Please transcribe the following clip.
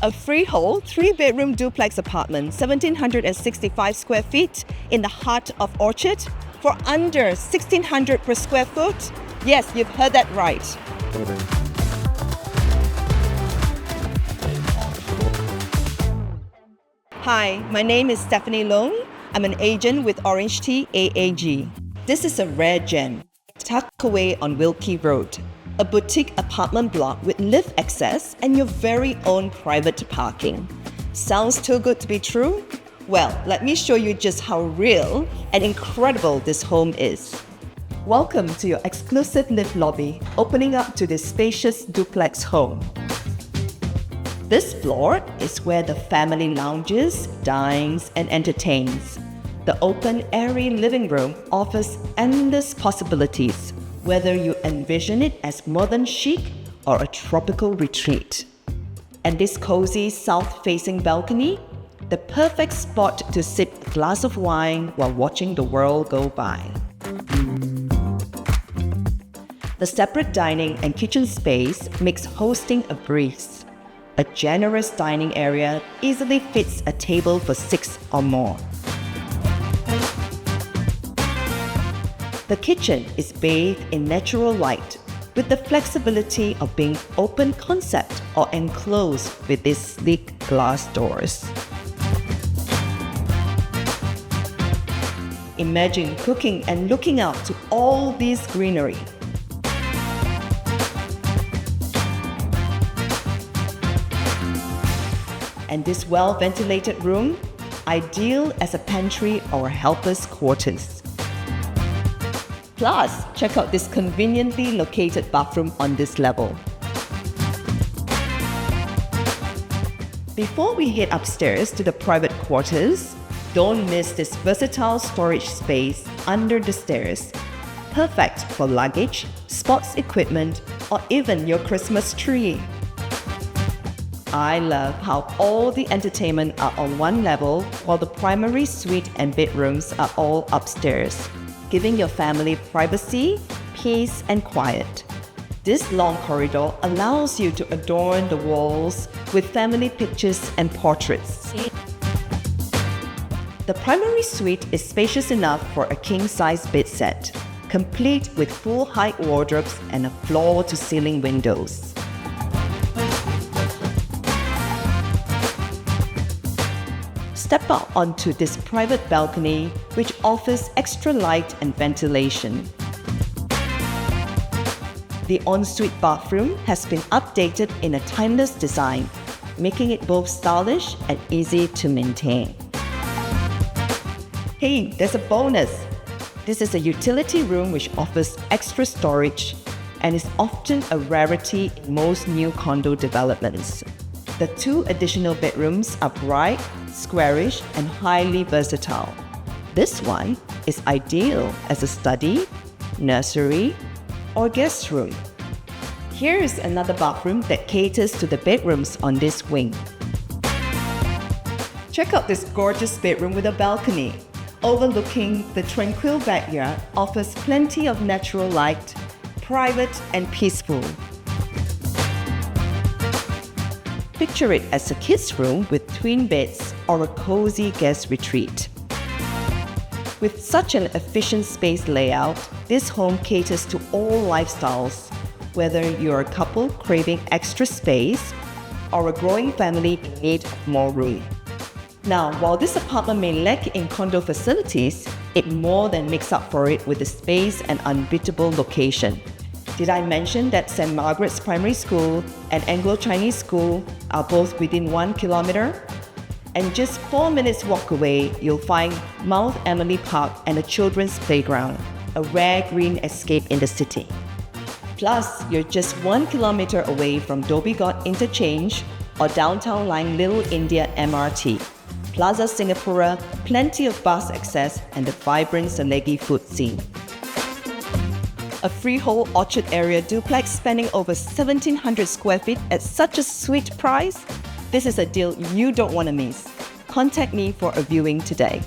A freehold, 3-bedroom duplex apartment, 1,765 square feet in the heart of Orchard for under 1,600 per square foot. Yes, you've heard that right. Hi, my name is Stephanie Long. I'm an agent with OrangeTee AAG. This is a rare gem, tucked away on Wilkie Road. A boutique apartment block with lift access and your very own private parking. Sounds too good to be true? Well, let me show you just how real and incredible this home is. Welcome to your exclusive lift lobby, opening up to this spacious duplex home. This floor is where the family lounges, dines, and entertains. The open, airy living room offers endless possibilities, whether you envision it as modern chic or a tropical retreat. And this cozy south-facing balcony, the perfect spot to sip a glass of wine while watching the world go by. The separate dining and kitchen space makes hosting a breeze. A generous dining area easily fits a table for 6 or more. The kitchen is bathed in natural light with the flexibility of being open concept or enclosed with these sleek glass doors. Imagine cooking and looking out to all this greenery. And this well-ventilated room, ideal as a pantry or helper's quarters. Plus, check out this conveniently located bathroom on this level. Before we head upstairs to the private quarters, don't miss this versatile storage space under the stairs. Perfect for luggage, sports equipment, or even your Christmas tree. I love how all the entertainment are on one level while the primary suite and bedrooms are all upstairs, giving your family privacy, peace, and quiet. This long corridor allows you to adorn the walls with family pictures and portraits. The primary suite is spacious enough for a king-size bed set, complete with full-height wardrobes and a floor-to-ceiling windows. Step out onto this private balcony, which offers extra light and ventilation. The ensuite bathroom has been updated in a timeless design, making it both stylish and easy to maintain. Hey, there's a bonus! This is a utility room which offers extra storage and is often a rarity in most new condo developments. The 2 additional bedrooms are bright, squarish, and highly versatile. This one is ideal as a study, nursery, or guest room. Here is another bathroom that caters to the bedrooms on this wing. Check out this gorgeous bedroom with a balcony. Overlooking the tranquil backyard offers plenty of natural light, private and peaceful. Picture it as a kids' room with twin beds or a cozy guest retreat. With such an efficient space layout, this home caters to all lifestyles, whether you're a couple craving extra space or a growing family in need of more room. Now, while this apartment may lack in condo facilities, it more than makes up for it with the space and unbeatable location. Did I mention that St. Margaret's Primary School and Anglo-Chinese School are both within 1 kilometer? And just 4 minutes walk away, you'll find Mount Emily Park and a children's playground, a rare green escape in the city. Plus, you're just 1 kilometer away from Dhoby Ghaut Interchange or downtown line Little India MRT, Plaza Singapura, plenty of bus access, and the vibrant Selegi food scene. A freehold Orchard area duplex spanning over 1,700 square feet at such a sweet price? This is a deal you don't want to miss. Contact me for a viewing today.